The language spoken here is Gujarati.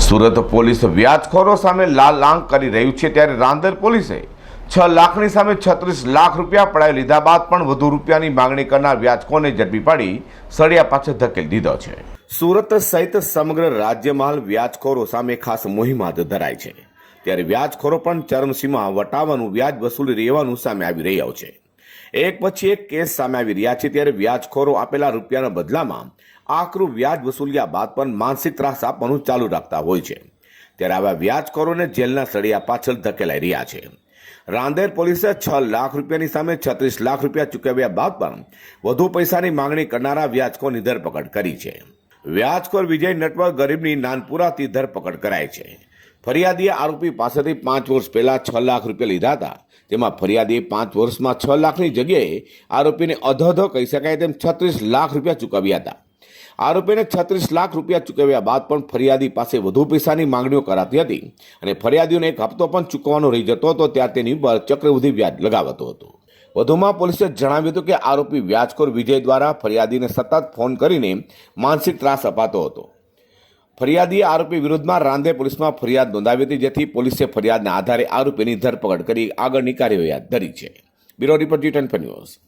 સુરત પોલીસ વ્યાજખોરો સામે લાલ આંખ કરી રહ્યું છે, ત્યારે રાંદેર પોલીસે 6 લાખની સામે 36 લાખ રૂપિયા પડાવી લીધા બાદ પણ વધુ રૂપિયાની માંગણી કરનાર વ્યાજખોરને ઝડપી પાડી સળિયા પાછળ ધકેલી દીધો છે। સુરત સહિત સમગ્ર રાજ્યમાં હાલ વ્યાજખોરો સામે ખાસ મુહિમ હાથ ધરાઈ છે, ત્યારે વ્યાજખોરો પણ ચરમસીમા વટાવવાનું વ્યાજ વસૂલી રહેવાનું સામે આવી રહ્યું છે। એક પછી એક કેસ સામે આવી રહ્યા છે, ત્યારે વ્યાજખોરો આપેલા રૂપિયાના બદલામાં આકરું વ્યાજ વસૂલ્યા બાદ પણ માનસિક ત્રાસ આપવાનું ચાલુ રાખતા હોય છે, ત્યારે આવા વ્યાજખોરોને જેલના સળિયા પાછળ ધકેલાઈ રહ્યા છે। રાંદેર પોલીસે 6 લાખ રૂપિયાની સામે 36 લાખ રૂપિયા ચૂકવ્યા બાદ પણ વધુ પૈસાની માંગણી કરનારા વ્યાજખોરની ધરપકડ કરી છે। વ્યાજખોર વિજય નટવર ગરીબની નાનપુરાથી ધરપકડ કરાઈ છે। ફરિયાદીએ આરોપી પાસેથી 5 વર્ષ પહેલા 6 લાખ રૂપિયા લીધા હતા, જેમાં ફરિયાદીએ 5 વર્ષમાં 6 લાખની જગ્યાએ આરોપીને અધો કહી શકાય તેમ 36 લાખ રૂપિયા ચૂકવ્યા હતા। આરોપીને 36 લાખ રૂપિયા ચૂકવ્યા બાદ પણ ફરિયાદી પાસે વધુ પૈસાની માંગણીઓ કરાતી હતી અને ફરિયાદીઓને એક હપ્તો પણ ચૂકવવાનો રહી જતો હતો, ત્યારે તેની પર ચક્રવૃદ્ધિ વ્યાજ લગાવતો હતો। વધુમાં પોલીસે જણાવ્યું હતું કે આરોપી વ્યાજખોર વિજય દ્વારા ફરિયાદીને સતત ફોન કરીને માનસિક ત્રાસ અપાતો હતો। ફરિયાદીએ આરોપી વિરુદ્ધમાં રાંદેર પોલીસમાં ફરિયાદ નોંધાવી હતી, જેથી પોલીસે ફરિયાદના આધારે આરોપીની ધરપકડ કરી આગળની કાર્યવાહી હાથ ધરી છે। Bureau report G24 news.